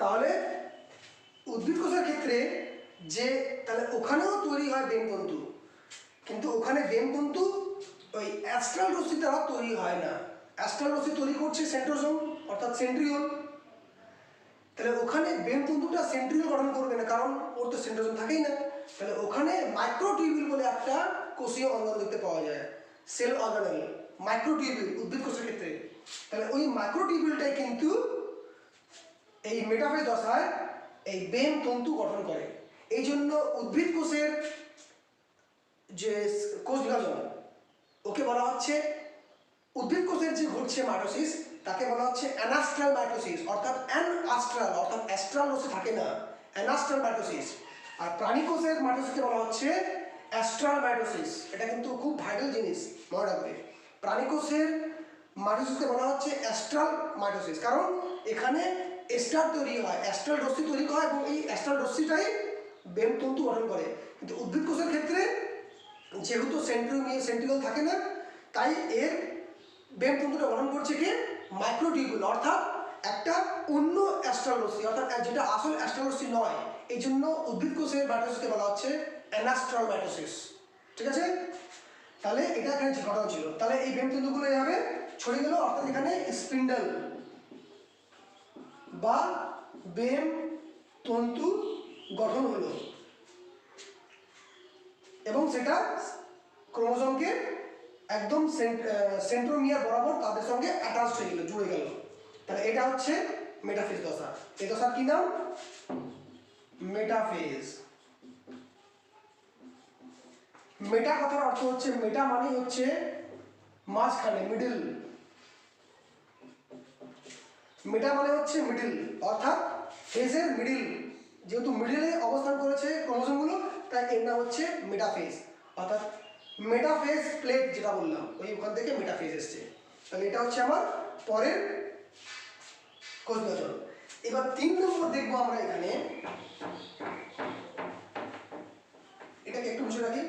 তাহলে উদ্ভিদ কোষের ক্ষেত্রে যে তাহলে ওখানেও তৈরি হয় বেমতন্তু, কিন্তু ওখানে বেমতন্তু ওই অ্যাস্ট্রাল রশ্মি দ্বারা তৈরি হয় না। অ্যাস্ট্রাল রশ্মি তৈরি করছে সেন্ট্রোসোম অর্থাৎ সেন্ট্রিওল। তাহলে ওখানে বেমতন্তুটা সেন্ট্রিওল গঠন করবে না, কারণ ওর তো সেন্ট্রোসোম থাকেই না। তাহলে ওখানে মাইক্রোটিউবিউল বলে একটা কোষীয় অঙ্গাণু দেখতে পাওয়া যায়, সেল অর্গানেল, মাইক্রোটিউবিউল উদ্ভিদ কোষের ক্ষেত্রে। তাহলে ওই মাইক্রোটিউবিউলটাই কিন্তু এই মেটাফেজ দশায় এই বেমতন্তু গঠন করে। এই জন্য উদ্ভিদ কোষের যে কোষ বিভাজন ওকে বলা হচ্ছে, উদ্ভিদ কোষের যে ঘটছে মাইটোসিস তাকে বলা হচ্ছে অ্যানাস্ট্রাল মাইটোসিস, অর্থাৎ অ্যানাস্ট্রাল অর্থাৎ অ্যাস্ট্রাল রশ্মি থাকে না, অ্যানাস্ট্রাল মাইটোসিস। আর প্রাণী কোষের মাইটোসিসকে বলা হচ্ছে অ্যাস্ট্রাল মাইটোসিস। এটা কিন্তু খুব ভাইটাল জিনিস, মনে রাখবে। প্রাণী কোষের মাইটোসিসকে বলা হচ্ছে অ্যাস্ট্রাল মাইটোসিস, কারণ এখানে এস্টার তৈরি হয়, অ্যাস্ট্রাল রশ্মি তৈরি হয় এবং এই অ্যাস্ট্রাল রশ্মিটাই বেমতন্তু গঠন করে। কিন্তু উদ্ভিদ কোষের ক্ষেত্রে যেহেতু সেন্ট্রিওল থাকে না, তাই এর বেমতন্তুটা গঠন করছে কি মাইক্রোটিউবিউল, অর্থাৎ একটা অন্য অ্যাস্ট্রাল রশ্মি, অর্থাৎ যেটা আসল অ্যাস্ট্রাল রশ্মি নয়। এই জন্য উদ্ভিদ কোষের মাইটোসিসকে বলা হচ্ছে অ্যানাস্ট্রাল মাইটোসিস। ঠিক আছে? তাহলে এটা এখানে ঘটনা ছিল। তাহলে এই বেমতন্তুগুলো এইভাবে ছড়িয়ে গেল, অর্থাৎ এখানে স্পিন্ডল বা বেমতন্তু গঠন হলো এবং সেটা ক্রোমোজোমকে একদম সেন্ট্রোমিয়ার বরাবর তাদের সঙ্গে অ্যাটাচড হয়ে গেল, জুড়ে গেল। তাহলে এটা হচ্ছে মেটাফেজ দশা। এই দশার কি নাম? মেটাফেজ। মেটা কথার অর্থ হচ্ছে, মেটা মানে হচ্ছে মাঝখানে, মিডল। মেটা মানে হচ্ছে মিডল, অর্থাৎ ফেজের মিডল। যেহেতু মিডলে অবস্থান করেছে ক্রোমোজোমগুলো, তাই এর নাম হচ্ছে মেটাফেজ। অর্থাৎ মেটাফেজ প্লেট যেটা বললাম, ওই ওখান থেকে মেটাফেজ এসছে। তাহলে এটা হচ্ছে আমার পরের কোষ বিভাজন। এবার 3 নম্বর দেখবো আমরা এখানে, এটাকে একটু মুছে রাখি।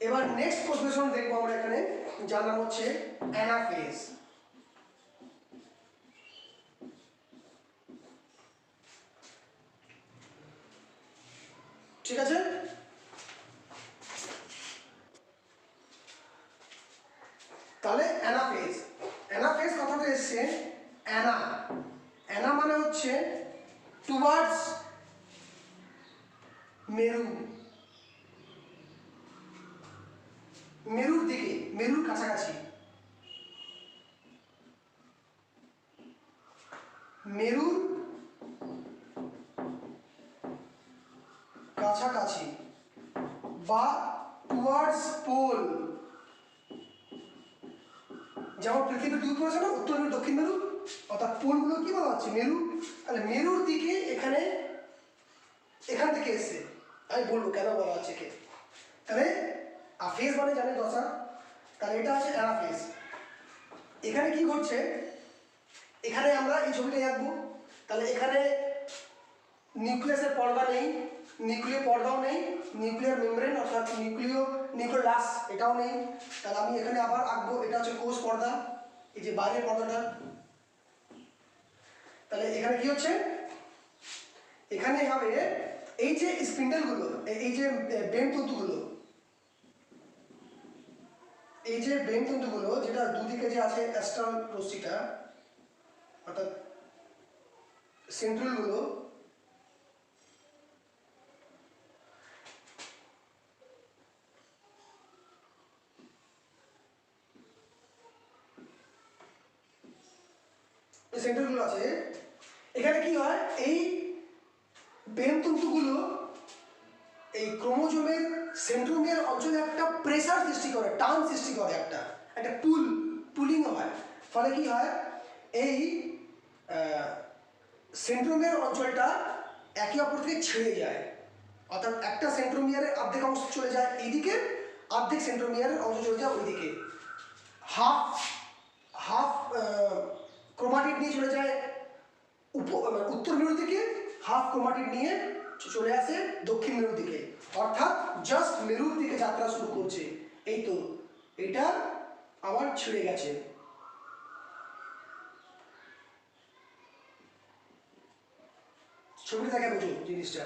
এবার নেক্সট কোষ বিভাজন দেখবো আমরা এখানে, যার নাম হচ্ছে অ্যানাফেজ। ঠিক আছে? তাহলে অ্যানাফেজ, অ্যানাফেজ কথাটা এসছে অ্যানা। অ্যানা মানে হচ্ছে টুয়ার্ডস, মেরু, মেরুর দিকে, মেরুর কাছাকাছি, মেরুর কাছাকাছি বা টুয়ার্ডস পোল। যেমন পৃথিবীর 2 পড়েছে না, উত্তর মেরু দক্ষিণ মেরু, অর্থাৎ পোলগুলো কি বলা হচ্ছে মেরু। তাহলে মেরুর দিকে এখানে, এখান থেকে এসছে। আমি বলবো কেন বলা হচ্ছে কে। তাহলে ফেজ মানে জানে দশা, তাহলে এটা হচ্ছে অ্যানাফেজ। এখানে কি ঘটছে, এখানে আমরা এই ছবিটাই আঁকবো। তাহলে এখানে নিউক্লিয়াসের পর্দা নেই, নিউক্লিয় পর্দাও নেই, নিউক্লিয়ার মেমব্রেন অর্থাৎ নিউক্লিয়াস এটাও নেই। তাহলে আমি এখানে আবার আঁকবো, এটা হচ্ছে কোষ পর্দা, এই যে বাইরের পর্দাটা। তাহলে এখানে কি হচ্ছে, এখানে হবে এই যে স্পিন্ডেলগুলো, এই যে বেমতন্তুগুলো, এই যে বেমতন্তুগুলো যেটা দুদিকে যে আছে অ্যাস্ট্রাল রশ্মিটা অর্থাৎ সেন্ট্রিওলগুলো, সেন্ট্রিওলগুলো আছে, এখানে কি হয়, এই বেমতন্তুগুলো এই ক্রোমোজোমের সেন্ট্রোমিয়ার অঞ্চলে একটা প্রেসার সৃষ্টি করে, টান সৃষ্টি করে, একটা পুলিং হয়। ফলে কি হয়, এই সেন্ট্রোমিয়ার অঞ্চলটা একে অপর থেকে ছেড়ে যায়, অর্থাৎ একটা সেন্ট্রোমিয়ারের অর্ধেক অংশ চলে যায় এইদিকে, অর্ধেক সেন্ট্রোমিয়ারের অংশ চলে যায় ওইদিকে। হাফ ক্রোমাটিড নিয়ে চলে যায় উত্তর মেরুর দিকে, হাফ ক্রোমাটিড নিয়ে চলে আসে দক্ষিণ মেরুর দিকে, অর্থাৎ জাস্ট মেরুর দিকে যাত্রা শুরু করছে। এই তো এটা আবার ছিঁড়ে গেছে। ছবিটা দেখে বুঝো জিনিসটা।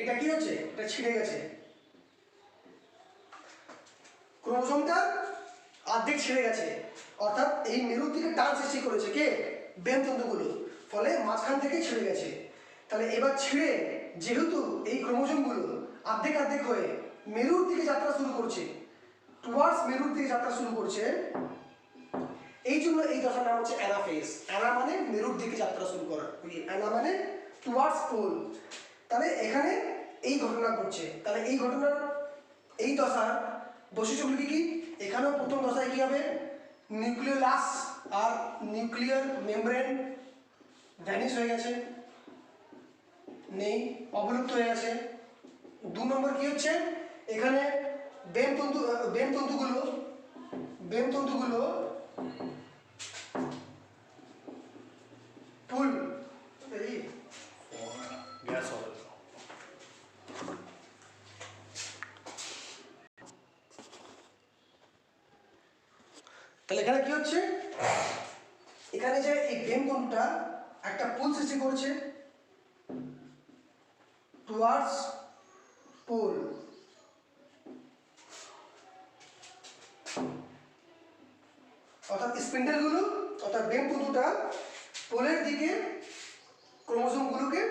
এটা কি হচ্ছে, এটা ছিঁড়ে গেছে, ক্রোমোসোমটা অর্ধেক ছিঁড়ে গেছে, অর্থাৎ এই মেরুর দিকে টান সৃষ্টি করেছে কে, বেমতন্তুগুলো, ফলে মাঝখান থেকে ছিঁড়ে গেছে। তাহলে এবার ছিঁড়ে যেহেতু এই ক্রোমোসোমগুলো অর্ধেক অর্ধেক হয়ে মেরুর দিকে যাত্রা শুরু করছে, টুয়ার্ডস মেরুর দিকে যাত্রা শুরু করছে, এই জন্য এই দশার নাম হচ্ছে অ্যানাফেজ। অ্যানা মানে মেরুর দিকে যাত্রা শুরু করা, অ্যানা মানে টুয়ার্ডস পোল। তাহলে এখানে এই ঘটনা ঘটছে। তাহলে এই ঘটনার এই দশার বৈশিষ্ট্যগুলি কি? এখানেও প্রথম দশায় কি হবে, নিউক্লিয়াস আর নিউক্লিয়ার মেমব্রেন ভ্যানিশ হয়ে গেছে, নেই, অবলুপ্ত হয়ে গেছে। 2 নম্বর কি হচ্ছে, এখানে বেমতন্তুগুলো পুল গ্যাস হবে। তাহলে এখানে কি হচ্ছে, এখানে যে এই বেমতন্তুটা একটা পুল সৃষ্টি করছে টুয়ার্ডস পোল, অর্থাৎ স্পিন্ডেলগুলো অর্থাৎ বেমতন্তুটা পোলের দিকে ক্রোমোসোমগুলোকে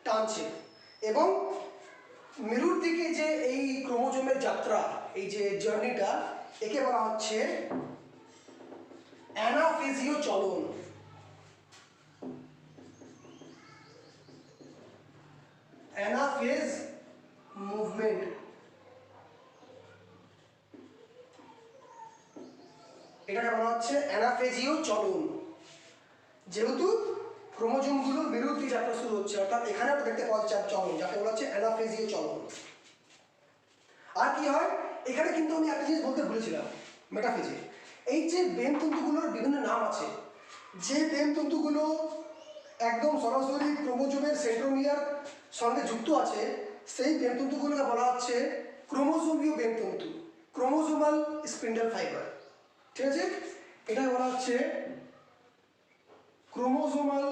টানছে, এবং মেরুর দিকে যে এই ক্রোমোসোমের যাত্রা, এই যে জার্নিটা, একে বলা হচ্ছে অ্যানাফেজীয় চলন। অ্যানাফেজ মুভমেন্ট, এটাকে বলা হচ্ছে অ্যানাফেজীয় চলন। যেহেতু ক্রোমোজোমগুলো মেরুর দিকে যাত্রা শুরু হচ্ছে, অর্থাৎ এখানে আমরা দেখতে পাওয়া যাচ্ছে চলন, যাকে বলা হচ্ছে অ্যানাফেজীয় চলন। আর কি হয়, এখানে কিন্তু আমি একটা জিনিস বলতে ভুলেছিলাম মেটাফেজে, এই যে বেমতন্তুগুলোর বিভিন্ন নাম আছে, যে বেমতন্তুগুলো একদম সরাসরি ক্রোমোজোমের সেন্ট্রোমিয়ার সঙ্গে যুক্ত আছে, সেই বেমতন্তুগুলোকে বলা হচ্ছে ক্রোমোজোমীয় বেমতন্তু, ক্রোমোজোমাল স্পিন্ডেল ফাইবার। ঠিক আছে, এটা বলা হচ্ছে ক্রোমোজোমাল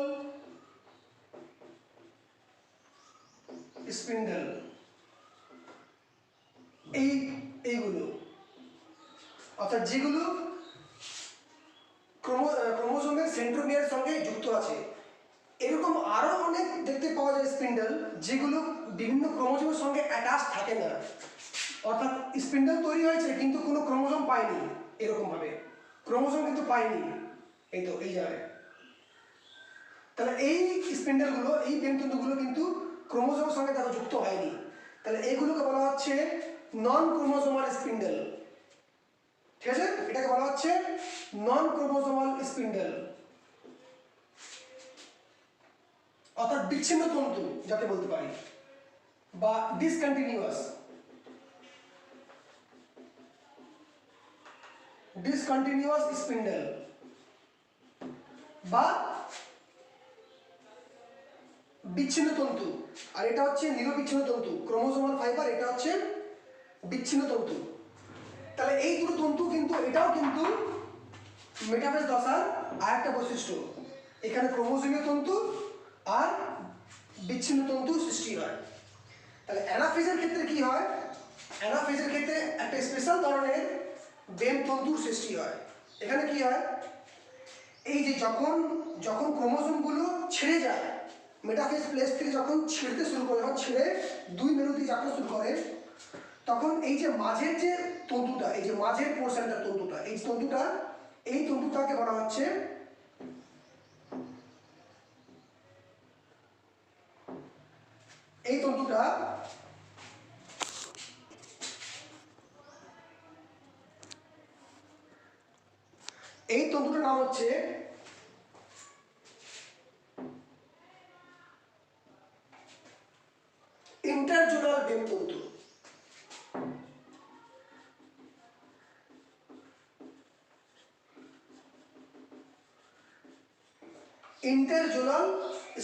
স্পিন্ডেল। এইগুলো অর্থাৎ যেগুলো ক্রোমোজোমের সেন্ট্রোমিয়ার সঙ্গে যুক্ত আছে। এরকম আরো অনেক দেখতে পাওয়া যায় স্পিন্ডেল, যেগুলো বিভিন্ন ক্রোমোজোমের সঙ্গে অ্যাটাচ থাকে না, অর্থাৎ স্পিন্ডেল তৈরি হয়েছে কিন্তু কোনো ক্রোমোজোম পায়নি, এরকম ভাবে ক্রোমোজোম কিন্তু পায়নি, এই তো এই জায়গায়। তাহলে এই স্পিন্ডেলগুলো, এই বেমতন্তুগুলো কিন্তু ক্রোমোজোমের সঙ্গে তারা যুক্ত হয়নি, তাহলে এইগুলোকে বলা হচ্ছে নন ক্রোমোজোমাল স্পিন্ডেল। ঠিক আছে, এটাকে বলা হচ্ছে নন ক্রোমোজোমাল স্পিন্ডেল, অর্থাৎ বিচ্ছিন্ন তন্তু যাকে বলতে পারি, বা ডিসকন্টিনিউয়াস স্পিন্ডেল, বা বিচ্ছিন্ন তন্তু। আর এটা হচ্ছে নিরবিচ্ছিন্ন তন্তু, ক্রোমোজোমাল ফাইবার, এটা হচ্ছে বিচ্ছিন্ন তন্তু। তাহলে এই দুটো তন্তু কিন্তু, এটাও কিন্তু মেটাফেজ দশার আর একটা বৈশিষ্ট্য, এখানে ক্রোমোজোমীয় তন্তু আর বিচ্ছিন্ন তন্তু সৃষ্টি হয়। তাহলে অ্যানাফেজের ক্ষেত্রে কি হয়, অ্যানাফেজের ক্ষেত্রে একটা স্পেশাল ধরনের বেমতন্তুর সৃষ্টি হয়। এখানে কি হয়, এই যে যখন যখন ক্রোমোজোমগুলো ছেড়ে যায়, মেটাফেজ প্লেস থেকে যখন ছিঁড়তে শুরু করে, যখন ছিঁড়ে 2 মেরু দিয়ে যাত্রা শুরু করে, তখন এই যে মাঝের যে তন্তুটা, এই যে মাঝের পোর্শনটা তন্তুটা, এই তন্তুটাকে বলা হচ্ছে এই তন্তুটার নাম হচ্ছে ইন্টারজোনাল বেমতন্তু। ইন্টারজোনাল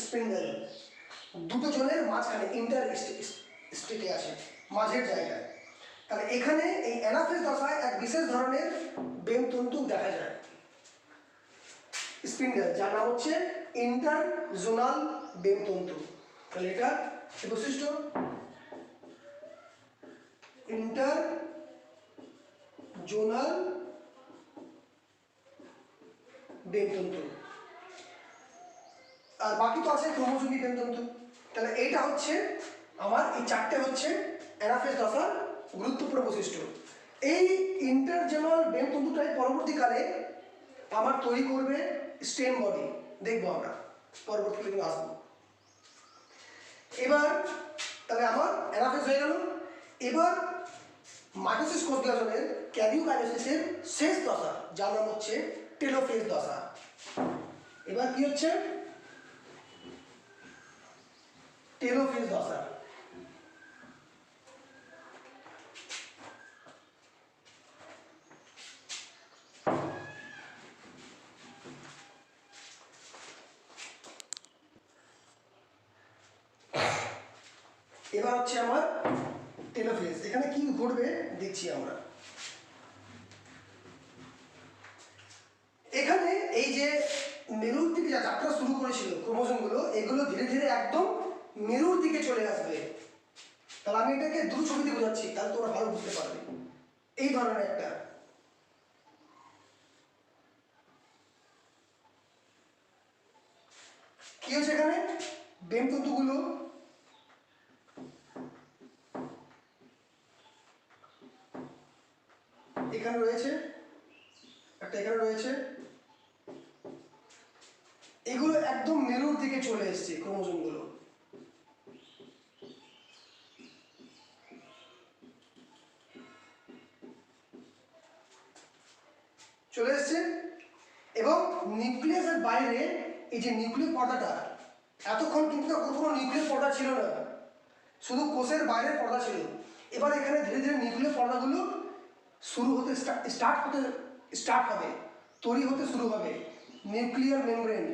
স্পিন্ডেল, দুটো জোনের মাঝখানে ইন্টার স্টেটে আছে। মাঝের জায়গায়। তাহলে এখানে এই অ্যানাফেজ দশায় এক বিশেষ ধরনের বেমতন্তু দেখা যায়, স্পিন্ডেল, যার নাম হচ্ছে ইন্টারজোনাল বেমতন্তু। তাহলে এটা বৈশিষ্ট্য, ইন্টারজোনাল বেমতন্তু। আর বাকি তো আছে ক্রোমোজোমিক বেমতন্তু। তাহলে এইটা হচ্ছে আমার এই চারটে হচ্ছে অ্যানাফেজ দশার গুরুত্বপূর্ণ বৈশিষ্ট্য। এই ইন্টারজোনাল বেমতন্তুটাই পরবর্তীকালে আমার তৈরি করবে স্টেম বডি, দেখবো আমরা পরবর্তীকালে আসবো। এবার তাহলে আমার অ্যানাফেজ হয়ে গেল। এবার মাইটোসিস কোষ বিভাজনের ক্যারিওকাইনেসিসের শেষ দশা, যার নাম হচ্ছে টেলোফেজ দশা। এবার কি হচ্ছে? টেলোফেজ দশা। এবার হচ্ছে আমার টেলোফেজ। এখানে কি ঘটবে দেখছি আমরা। এখানে এই যে মেরুর দিকে যা যাত্রা শুরু করেছিল ক্রোমোজোমগুলো, এগুলো ধীরে ধীরে একদম মেরুর দিকে চলে আসবে। তাহলে আমি এটাকে দু ছবিতে বোঝাচ্ছি, তাহলে তোমরা ভালো বুঝতে পারবে। এই ধরনের একটা কি হচ্ছে এখানে, বেমতন্তুগুলো এখানে রয়েছে, একটা এখানে রয়েছে, এগুলো একদম মেরুর দিকে চলে এসছে ক্রোমোজোমগুলো। চলে এসছে এবং নিউক্লিয়াসের বাইরে এই যে নিউক্লিয় পর্দাটা, এতক্ষণ কিন্তু কোনো নিউক্লিয় পর্দা ছিল না, শুধু কোষের বাইরের পর্দা ছিল। এবার এখানে ধীরে ধীরে নিউক্লিয় পর্দাগুলো শুরু হতে স্টার্ট হবে, তৈরি হতে শুরু হবে। নিউক্লিয়ার মেমব্রেন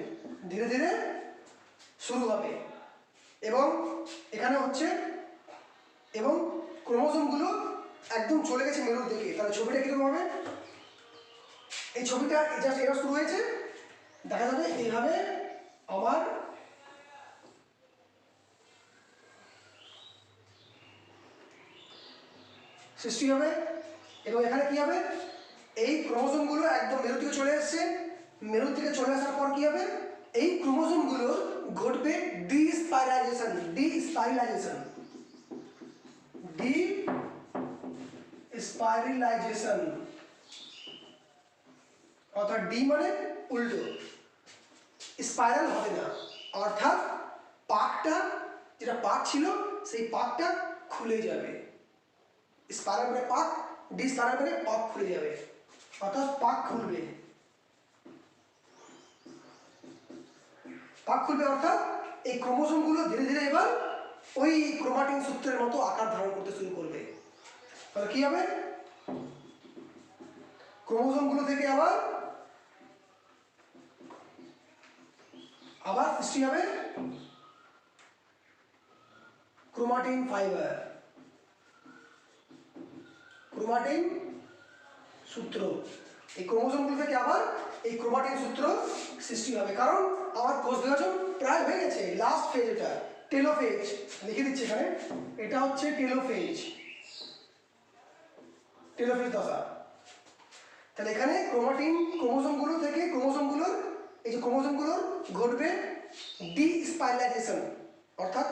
ধীরে ধীরে শুরু হবে এবং এখানে হচ্ছে এবং ক্রোমোজোমগুলো একদম চলে গেছে মেরুর দিকে। তাহলে ছবিটা কিরকম হবে? এই ছবিটা জাস্ট এটা শুরু হয়েছে, দেখা যাবে এইভাবে আমার সৃষ্টি হবে এবং এখানে কি হবে, এই ক্রোমোজোমগুলো একদম মেরু থেকে চলে এসছে। মেরু থেকে চলে আসার পর কি হবে, এই ক্রোমোজোমগুলো ঘটবে ডিস্পাইরালাইজেশন। ডিস্পাইরালাইজেশন অর্থাৎ ডি মানে উল্টো, স্পাইরাল হবে না, অর্থাৎ পাকটা, যেটা পাক ছিল সেই পাকটা খুলে যাবে। স্পাইরাল মানে পাক, ডিস্পাইরাল মানে পাক খুলে যাবে, অর্থাৎ পাক খুলবে। পাক খুলবে অর্থাৎ এই ক্রোমোজোমগুলো ধীরে ধীরে এবার ওই ক্রোমাটিন সূত্রের মতো আকার ধারণ করতে শুরু করবে। তাহলে কি হবে, ক্রোমোজোমগুলো থেকে আবার সৃষ্টি হবে ক্রোমাটিন ফাইবার, ক্রোমাটিন সূত্র। এই ক্রোমোজোমগুলো থেকে আবার এই ক্রোমাটিন সূত্র সৃষ্টি হবে, কারণ আমার কোষ বিভাজন প্রায় হয়ে গেছে, লাস্ট ফেজ এটা টেলোফেজ। লিখে দিচ্ছি এখানে, এটা হচ্ছে টেলোফেজ, টেলোফেজ দশা। তাহলে এখানে ক্রোমোজোমগুলো থেকে ক্রোমোজোমগুলোর ঘটবে ডিস্পাইরালাইজেশন, অর্থাৎ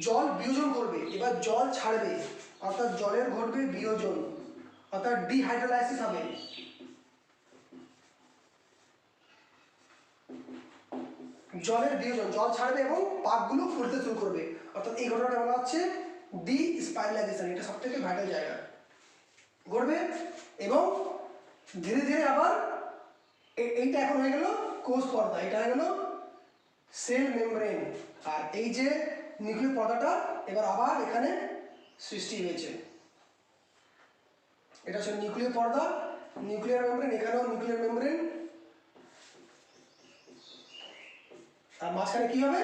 জল বিয়োজন করবে। এবার জল ছাড়বে, অর্থাৎ জলের ঘটবে বিয়োজন, অর্থাৎ ডিহাইড্রোলাইসিস হবে। জলের বিয়োজন, জল ছাড়বে এবং পাকগুলো ফুলতে শুরু করবে, অর্থাৎ এই ঘটনাটা বলা হচ্ছে ডিস্পাইরালাইজেশন। এটা সব থেকে ভাইটাল জায়গা, ঘটবে এবং ধীরে ধীরে আবার এইটা এখন হয়ে গেল কোষ পর্দা, এটা হয়ে গেল সেল মেমব্রেন। আর এই যে নিউক্লিয় পর্দাটা এবার আবার এখানে সৃষ্টি হয়েছে, এটা হচ্ছে নিউক্লিয় পর্দা, নিউক্লিয়ার মেমব্রেন, এখানেও নিউক্লিয়ার মেমব্রেন। আর মাঝখানে কি হবে,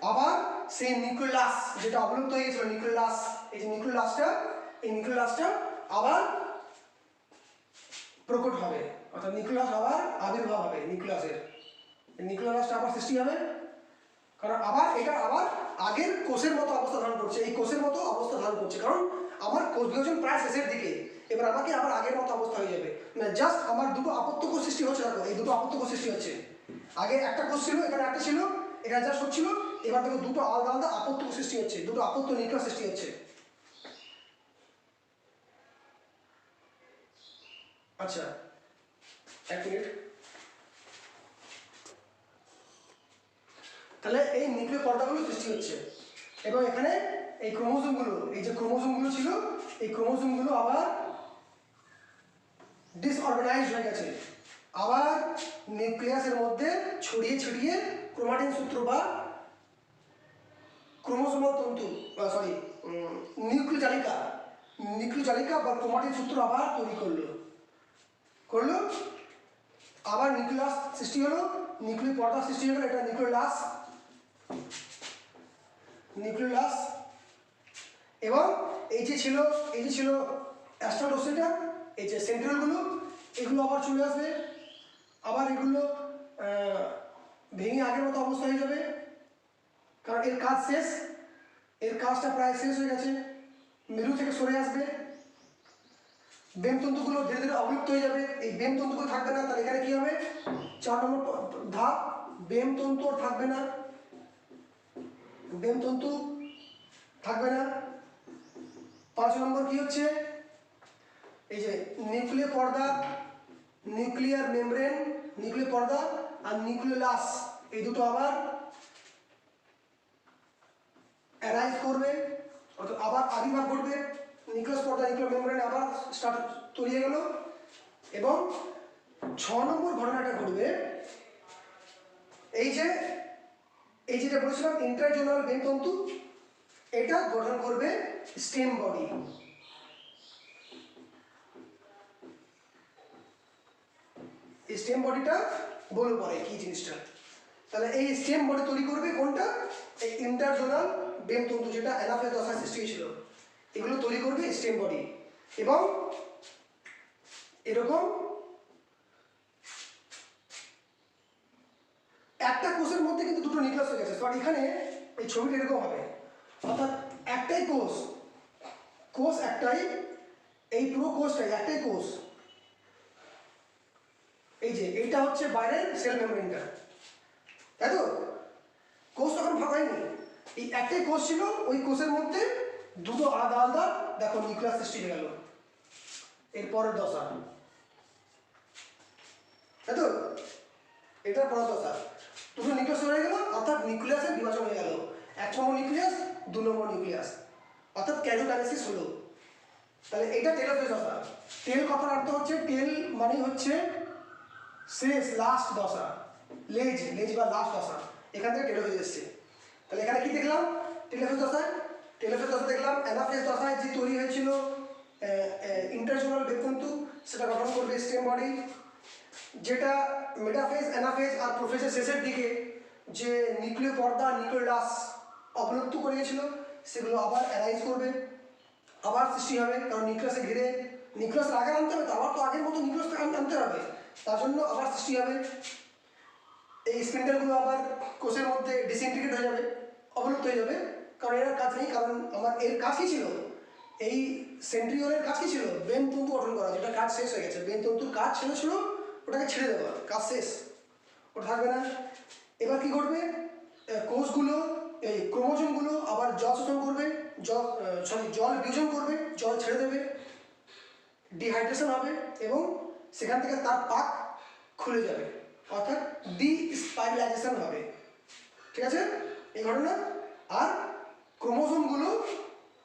আবার সেই নিউক্লিয়াস যেটা অবলুপ্ত হয়ে গেছিল, নিউক্লিয়াস এই যে নিউক্লিওলাসটা, এই নিউক্লিওলাসটা আবার প্রকট হবে, অর্থাৎ নিউক্লিয়াস আবার আবির্ভাব হবে নিউক্লিয়াসের, নিউক্লিওলাসটা আবার সৃষ্টি হবে, কারণ আবার এটা আবার আগের কোষের মতো অবস্থা ধারণ করছে, এই কোষের মতো অবস্থা ধারণ করছে, কারণ আমার কোষ বিভাজন প্রায় শেষের দিকে, এবার আমাকে আবার আগের মতো অবস্থা হয়ে যাবে, মানে জাস্ট আমার দুটো আপত্য কোষ সৃষ্টি হচ্ছে, দেখো এই দুটো আপত্য কোষ সৃষ্টি হচ্ছে, আগে একটা কোষ ছিল, এখানে একটা ছিল, এখানে জাস্ট হচ্ছিল, এবার দেখো দুটো আলাদা আলাদা আপত্য কোষ সৃষ্টি হচ্ছে, দুটো আপত্য নিউক্লিয়াস সৃষ্টি হচ্ছে। আচ্ছা এক মিনিট, তাহলে এই নিউক্লিয় পর্দাগুলো সৃষ্টি হচ্ছে এবং এখানে এই ক্রোমোজোমগুলো, এই যে ক্রোমোজোমগুলো ছিল, এই ক্রোমোজোমগুলো আবার ডিসঅর্গানাইজড হয়ে গেছে, আবার নিউক্লিয়াসের মধ্যে ছড়িয়ে ছিটিয়ে ক্রোমাটিন সূত্র বা ক্রোমোজোমাল তন্তু, সরি নিউক্লিওজালিকা বা ক্রোমাটিন সূত্র আবার তৈরি করলো, আবার নিউক্লিয়াস সৃষ্টি হলো, নিউক্লিয় পর্দা সৃষ্টি হয়ে গেল, এটা নিউক্লিওলাস এবং এই যে ছিল অ্যাস্ট্রাল রশ্মিটা, এই যে সেন্ট্রালগুলো, এগুলো আবার চলে আসবে, আবার এগুলো ভেঙে আগের মতো অবস্থা হয়ে যাবে, কারণ এর কাজ শেষ, এর কাজটা প্রায় শেষ হয়ে গেছে, মেরু থেকে সরে আসবে, বেমতন্তুগুলো ধীরে ধীরে অবলুপ্ত হয়ে যাবে, এই বেমতন্তুগুলো থাকবে না, তাহলে এখানে কি হবে, 4 নম্বর ধাপ, বেমতন্তু থাকবে না, বেমতন্তু থাকবে না। 5 নম্বর কি হচ্ছে, এই যে নিউক্লিয় পর্দা, নিউক্লিয়ার মেমব্রেন, নিউক্লিয় পর্দা আর নিউক্লিওলাস, এই দুটো আবার অ্যারাইজ করবে, অর্থাৎ আবার আবির্ভাব ঘটবে, নিউক্লিয়াস পর্দা নিউক্লিয়ার মেমব্রেন আবার স্টার্ট তৈরি হয়ে গেল। এবং 6 নম্বর ঘটনাটা ঘটবে, এই যেটা বলেছিলাম ইন্টারজোনাল বেমতন্তু, এটা গঠন করবে স্টেম বডি, এই স্টেম বডিটা বলবো পরে কি জিনিসটা। তাহলে এই স্টেম বডি তৈরি করবে কোনটা, এই ইন্টারজোনাল বেমতন্তু, যেটা অ্যানাফেজ দশায় সৃষ্টি হয়েছিল, এগুলো তৈরি করবে স্টেম বডি। এবং এরকম একটা কোষের মধ্যে কিন্তু দুটো নিউক্লিয়াস হয়ে গেছে, কারণ এখানে এই ছবিটা এরকম হবে, অর্থাৎ একটাই কোষ একটাই, এই পুরো কোষটাই একটাই কোষ, এই যে এইটা হচ্ছে বাইরের সেল মেমব্রেনটা, তাই তো, কোষ তখন ফাঁকা হয়নি, এই একটাই কোষ ছিল, ওই কোষের মধ্যে দুটো আলাদা আলাদা দেখো নিউক্লিয়াস সৃষ্টি হয়ে গেল, এর পরের দশা, তাই তো, এটার পরের দশা, দুটো নিউক্লিয়াস হয়ে গেল, অর্থাৎ নিউক্লিয়াসের বিভাজন হয়ে গেল, 1 নম্বর নিউক্লিয়াস 2 নম্বর নিউক্লিয়াস, অর্থাৎ ক্যারিওকাইনেসিস হলো। তাহলে এটা টেলোফেজ দশা। টেল কথার অর্থ হচ্ছে, টেল মানে হচ্ছে শেষ, লাস্ট দশা, লেজ বা লাস্ট দশা, এখান থেকে টেলোফেজ এসছে। তাহলে এখানে কি দেখলাম, টেলোফেজ দশা দেখলাম, অ্যানাফেজ দশায় যে তৈরি হয়েছিল ইন্টারজোনাল বেমতন্তু, সেটা গঠন করবে স্টেম বডি, যেটা মেটাফেজ, অ্যানাফেজ আর প্রোফেজের শেষের দিকে যে নিউক্লিয় পর্দা, নিউক্লিওলাস অবলুপ্ত করে গেছিল, সেগুলো আবার অ্যারাইজ করবে, আবার সৃষ্টি হবে, কারণ নিউক্লিয়াসে ঘিরে, নিউক্লিয়াসের আগে আনতে হবে, তো আবার তো আগের মতো নিউক্লিয়াসটা আনতে হবে, তার জন্য আবার সৃষ্টি হবে, এই স্পিন্ডেলগুলো আবার কোষের মধ্যে ডিসইন্টিগ্রেট হয়ে যাবে, অবলুপ্ত হয়ে যাবে, কারণ এর কাজ নেই, কারণ আমার এর কাজ কি ছিল, এই সেন্ট্রিওলের কাজ কি ছিল, বেমতন্তু গঠন করা, যেটা কাজ শেষ হয়ে গেছে, বেমতন্তুর কাজ ছিল ওটাকে ছেড়ে দেওয়া, কাজ শেষ, ওটা থাকবে না। এবার কি ঘটবে, কোষগুলো, এই ক্রোমোজোমগুলো আবার জল শোষণ করবে, জল বিয়োজন করবে, জল ছেড়ে দেবে, ডিহাইড্রেশন হবে এবং সেখান থেকে তার পাক খুলে যাবে, অর্থাৎ ডিস্পাইরালাইজেশন হবে, ঠিক আছে এই ঘটনা। আর ক্রোমোজোমগুলো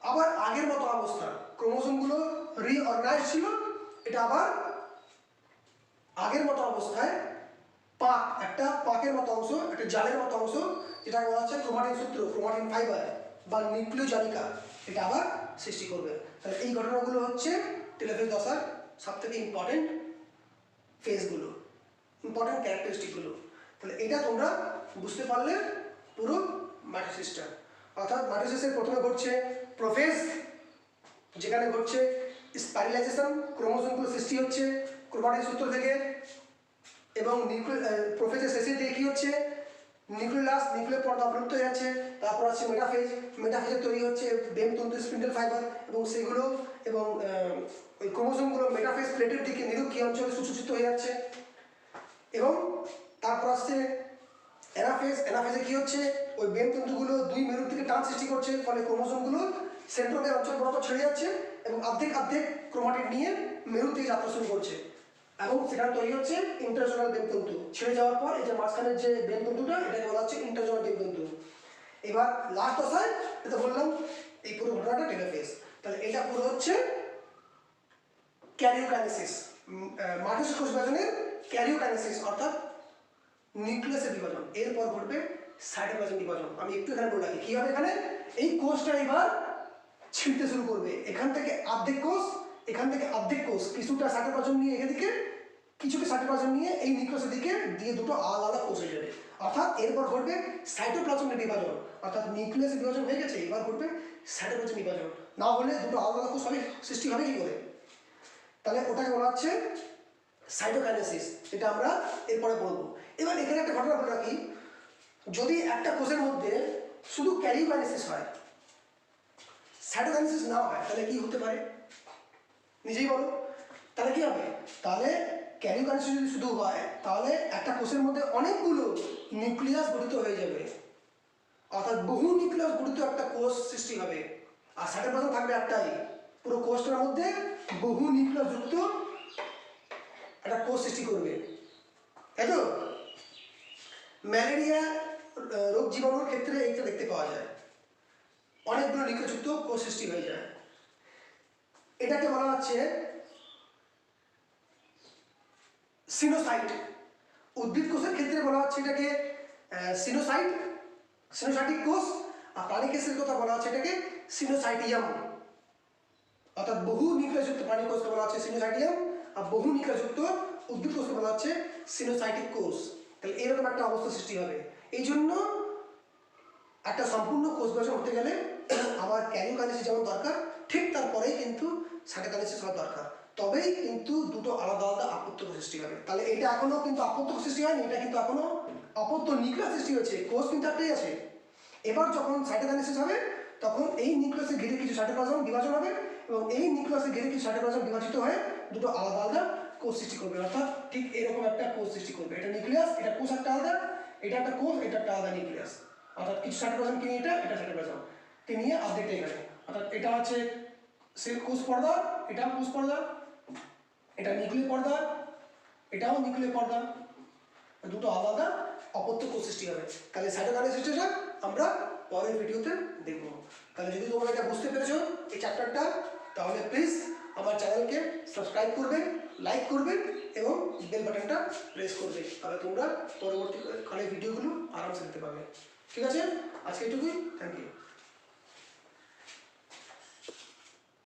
আবার আগের মতো অবস্থা, ক্রোমোজোমগুলো রিঅর্গানাইজ ছিল, এটা আবার আগের মতো অবস্থায়, একটা পাকের মতো অংশ, একটা জালের মতো অংশ, যেটা বলা হচ্ছে ক্রোমাটিন সূত্র, ক্রোমাটিন ফাইবার বা নিউক্লিওজালিকা, এটা আবার সৃষ্টি করবে। তাহলে এই ঘটনাগুলো হচ্ছে টেলোফেজ দশার সবথেকে ইম্পর্টেন্ট ফেজগুলো, ইম্পর্টেন্ট ক্যারেক্টারিস্টিকগুলো। তাহলে এটা তোমরা বুঝতে পারলে পুরো মাইটোসিসটা, অর্থাৎ মাইটোসিসের প্রথমে ঘটছে প্রোফেজ, যেখানে ঘটছে স্পাইরালাইজেশন, ক্রোমোসোমগুলো সৃষ্টি হচ্ছে ক্রোমাটিন সূত্র থেকে, এবং প্রোফেজের শেষের দিকে কী হচ্ছে, নিউক্লিয়ার পর্দা অবলুপ্ত হয়ে যাচ্ছে। তারপর আছে মেটাফেজে তৈরি হচ্ছে বেমতন্তু, স্পিন্ডেল ফাইবার, এবং সেগুলো এবং ওই ক্রোমোসোমগুলো মেটাফেজ প্লেটের দিকে নিরক্ষীয় অঞ্চলে সুসজ্জিত হয়ে যাচ্ছে। এবং তারপর আসছে অ্যানাফেজে কী হচ্ছে, ওই বেমতন্তুগুলো দুই মেরুর দিকে টান সৃষ্টি করছে, ফলে ক্রোমোসোমগুলো সেন্ট্রোমিয়ার অঞ্চল বরাবর ছেড়ে যাচ্ছে এবং অর্ধেক ক্রোমাটিড নিয়ে মেরু থেকে যাত্রা শুরু করছে, এবং সেখানে তৈরি হচ্ছে ইন্টারজোনাল বেমতন্তু। ছেড়ে যাওয়ার পর এই যে মাঝখানের যে বেমতন্তুটা, এটাকে বলা হচ্ছে ইন্টারজোনাল বেমতন্তু। এবার লাস্ট দশায় এটা বললাম এই পুরো ঘটনাটা টেলোফেজ। তাহলে এটা পুরো হচ্ছে ক্যারিওকাইনেসিস, মাইটোসিস কোষ বিভাজনের ক্যারিওকাইনেসিস, অর্থাৎ নিউক্লিয়াসের বিভাজন। এরপর ঘটবে সাইটোপ্লাজম বিভাজন। আমি একটু এখানে বলে রাখি কী হবে। এখানে এই কোষটা এবার ছিঁড়তে শুরু করবে, এখান থেকে অর্ধেক কোষ কিছুটা সাইটোপ্লাজম নিয়ে এদিকে, কিছুটা সাইটোপ্লাজম নিয়ে এই নিউক্লিয়াসের দিকে দিয়ে দুটো আলাদা কোষ হয়ে যাবে। অর্থাৎ এরপর ঘটবে সাইটোপ্লাজমের বিভাজন, অর্থাৎ নিউক্লিয়াসের বিভাজন হয়ে গেছে, এবার ঘটবে সাইটোপ্লাজম বিভাজন। না হলে দুটো আলাদা কোষ হবে, সৃষ্টি হবে কী করে? তাহলে ওটাকে বলা হচ্ছে সাইটোকাইনেসিস, যেটা আমরা এরপরে পড়বো। এবার এখানে একটা ঘটনা বলে রাখি, যদি একটা কোষের মধ্যে শুধু ক্যারিওকাইনেসিস হয়, সাইটোকাইনেসিস না হয়, তাহলে কি হতে পারে নিজেই বলো। তাহলে কি হবে? তাহলে ক্যারিওকাইনেসিস যদি শুধু হয়, তাহলে একটা কোষের মধ্যে অনেকগুলো নিউক্লিয়াস গঠিত হয়ে যাবে, অর্থাৎ বহু নিউক্লিয়াস গঠিত একটা কোষ সৃষ্টি হবে। আর সাইটোপ্লাজম থাকবে একটাই, পুরো কোষটার মধ্যে বহু নিউক্লিয়াস যুক্ত একটা কোষ সৃষ্টি করবে, তাই তো? ম্যালেরিয়া রোগ জীবাণুর ক্ষেত্রে এইটা দেখতে পাওয়া যায়, অনেকগুলো নিউক্লিয়াসযুক্ত কোষ সৃষ্টি হয়ে যায়। এটাকে বলা হচ্ছে সিনোসাইট। উদ্ভিদ কোষের ক্ষেত্রে বলা হচ্ছে এটাকে সিনোসাইটিক কোষ, আর প্রাণী কোষের কথা বলা হচ্ছে এটাকে সিনোসাইটিয়াম। অর্থাৎ বহু নিউক্লিয়াসযুক্ত প্রাণী কোষকে বলা হচ্ছে সিনোসাইটিয়াম, আর বহু নিউক্লিয়াসযুক্ত উদ্ভিদ কোষকে বলা হচ্ছে সিনোসাইটিক কোষ। তাহলে এরকম একটা অবস্থা সৃষ্টি হবে। এই জন্য একটা সম্পূর্ণ কোষ বিভাজন হতে গেলে আমার ক্যারিওকাইনেসিস যেমন দরকার, ঠিক তারপরেই কিন্তু সাইটোকাইনেসিস হওয়া দরকার, তবেই কিন্তু দুটো আলাদা আলাদা আপত্য সৃষ্টি হবে। তাহলে এটা এখনো কিন্তু আপত্য সৃষ্টি হয়নি, এটা কিন্তু এখনো আপত্য নিউক্লিয়াস সৃষ্টি হয়েছে, কোষ কিন্তু একটাই আছে। এবার যখন সাইটোকাইনেসিস হবে, তখন এই নিউক্লিয়াসের ঘিরে কিছু সাইটোপ্লাজম বিভাজন হবে, এবং এই নিউক্লিয়াসের ঘিরে কিছু সাইটোপ্লাজম বিভাজিত হয়ে দুটো আলাদা আলাদা কোষ সৃষ্টি করবে। অর্থাৎ ঠিক এরকম একটা কোষ সৃষ্টি করবে। এটা নিউক্লিয়াস, এটা কোষ একটা আলাদা, এটা একটা কোষ, এটা একটা আলাদা নিউক্লিয়াস। অর্থাৎ কিছু সাইটোপ্লাজম কিনে এটা সাইটোপ্লাজম নিয়ে অর্ধেকটা এখানে। অর্থাৎ এটা হচ্ছে সেল কোষ পর্দা, এটাও কোষ পর্দা, এটা নিউক্লিয় পর্দা, এটাও নিউক্লিয় পর্দা, দুটো আলাদা অপত্য কোষ সৃষ্টি হবে। তাহলে সাইটোকাইনেসিসটা আমরা পরের ভিডিওতে দেখব। তাহলে যদি তোমরা এটা বুঝতে পেরেছো এই চ্যাপ্টারটা, তাহলে প্লিজ আমার চ্যানেলকে সাবস্ক্রাইব করবে, লাইক করবে এবং বেল বাটনটা প্রেস করবে। তাহলে তোমরা পরবর্তীকালে ভিডিওগুলো আরামসে দেখতে পাবে। ঠিক আছে, আজকে এটুকুই। Thank you.